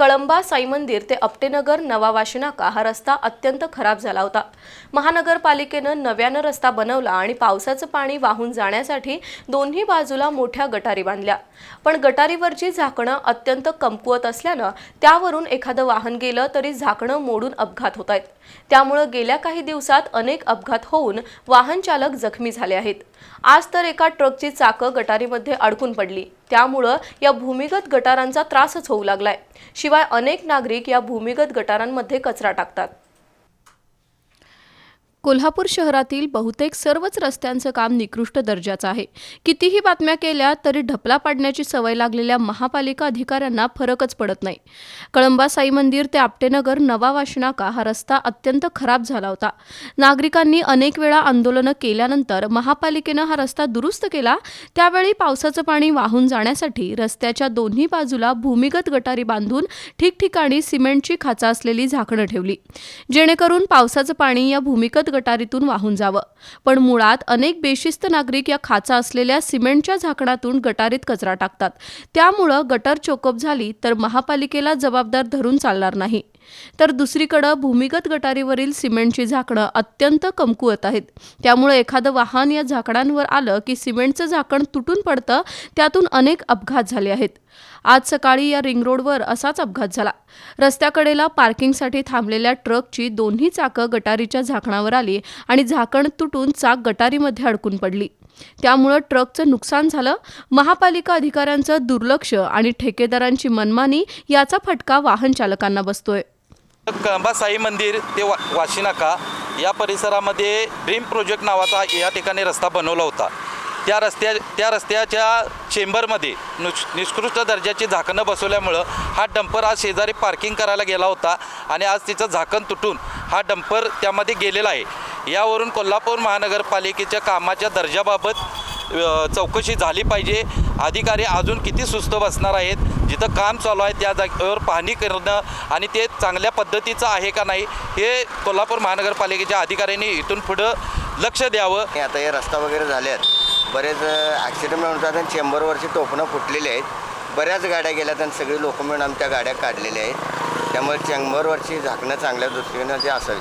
कळंबा साई मंदिर ते आपटेनगर नवा वाशी नाका हा रस्ता अत्यंत खराब झाला होता। महानगरपालिकेनं नव्यानं रस्ता बनवला आणि पावसाचं पाणी वाहून जाण्यासाठी दोन्ही बाजूला मोठ्या गटारी बांधल्या। पण गटारीवरची झाकणं अत्यंत कमकुवत असल्यानं त्यावरून एखादं वाहन गेलं तरी झाकणं मोडून अपघात होत आहेत। त्यामुळे गेल्या काही दिवसात अनेक अपघात होऊन वाहन चालक जखमी झाले आहेत। आज तर एका ट्रकची चाकं गटारीमध्ये अडकून पडली। त्यामुळे या भूमिगत गटारांचा त्रासच होऊ लागलाय। शिवाय अनेक नागरिक या भूमिगत गटारांमध्ये कचरा टाकतात। कोल्हापूर शहरातील बहुतेक सर्वच रस्त्यांचं काम निकृष्ट दर्जाचं आहे। कितीही बातम्या केल्या तरी ढपला पाडण्याची सवय लागलेल्या महापालिका अधिकाऱ्यांना फरकच पडत नाही। कळंबा साई मंदिर ते आपटेनगर नवा वाशी नाका हा रस्ता अत्यंत खराब झाला होता। नागरिकांनी अनेक वेळा आंदोलनं केल्यानंतर महापालिकेनं हा रस्ता दुरुस्त केला। त्यावेळी पावसाचं पाणी वाहून जाण्यासाठी रस्त्याच्या दोन्ही बाजूला भूमिगत गटारी बांधून ठिकठिकाणी सिमेंटची खाचा असलेली झाकणं ठेवली, जेणेकरून पावसाचं पाणी या भूमिगत गटारीतून वाहून जावं। पण मुळात अनेक बेशिस्त नागरिक या खाचा असलेल्या सिमेंटच्या झाकणातून गटारीत कचरा टाकतात। त्यामुळे गटर चोकअप झाली तर महापालिकेला जबाबदार धरून चालणार नाही। तर दुसरीकडे भूमिगत गटारीवरील सिमेंटची झाकणं अत्यंत कमकुवत आहेत। त्यामुळे एखादं वाहन या झाकणांवर आलं की सिमेंटचं झाकण तुटून पडतं। त्यातून अनेक अपघात झाले आहेत। आज सकाळी या रिंग रोडवर असाच अपघात झाला। रस्त्याकडेला पार्किंगसाठी थांबलेल्या ट्रकची दोन्ही चाकं गटारीच्या झाकणावर आली आणि झाकण तुटून चाक गटारीमध्ये अडकून पडली। त्यामुळे ट्रकचं नुकसान झालं। महापालिका अधिकाऱ्यांचं दुर्लक्ष आणि ठेकेदारांची मनमानी याचा फटका वाहन चालकांना बसतोय। कळंबा साई मंदिर ते वाशी नाका या परिसरामध्ये ड्रीम प्रोजेक्ट नावाचा या ठिकाणी रस्ता बनवला होता। त्या रस्त्याच्या चेंबरमध्ये निकृष्ट दर्जाची झाकणं बसवल्यामुळं हा डंपर आज शेजारी पार्किंग करायला गेला होता आणि आज तिचं झाकण तुटून हा डंपर त्यामध्ये गेलेला आहे। यावरून कोल्हापूर महानगरपालिकेच्या कामाच्या दर्जाबाबत चौकशी झाली पाहिजे। अधिकारी अजून किती सुस्त बसणार आहेत? जिथं काम चालू आहे त्या जागेवर पाहणी करणं आणि ते चांगल्या पद्धतीचं आहे का नाही हे कोल्हापूर महानगरपालिकेच्या अधिकाऱ्यांनी इथून पुढं लक्ष द्यावं। आता हे रस्ता वगैरे झाले आहेत, बरेच ॲक्सिडेंट होतात आणि चेंबरवरची टोपणं फुटलेली आहेत। बऱ्याच गाड्या गेल्यात आणि सगळी लोक मिळून आमच्या गाड्या काढलेल्या आहेत। त्यामुळे चेंबरवरची झाकणं चांगल्या दृष्टीने जे असावी।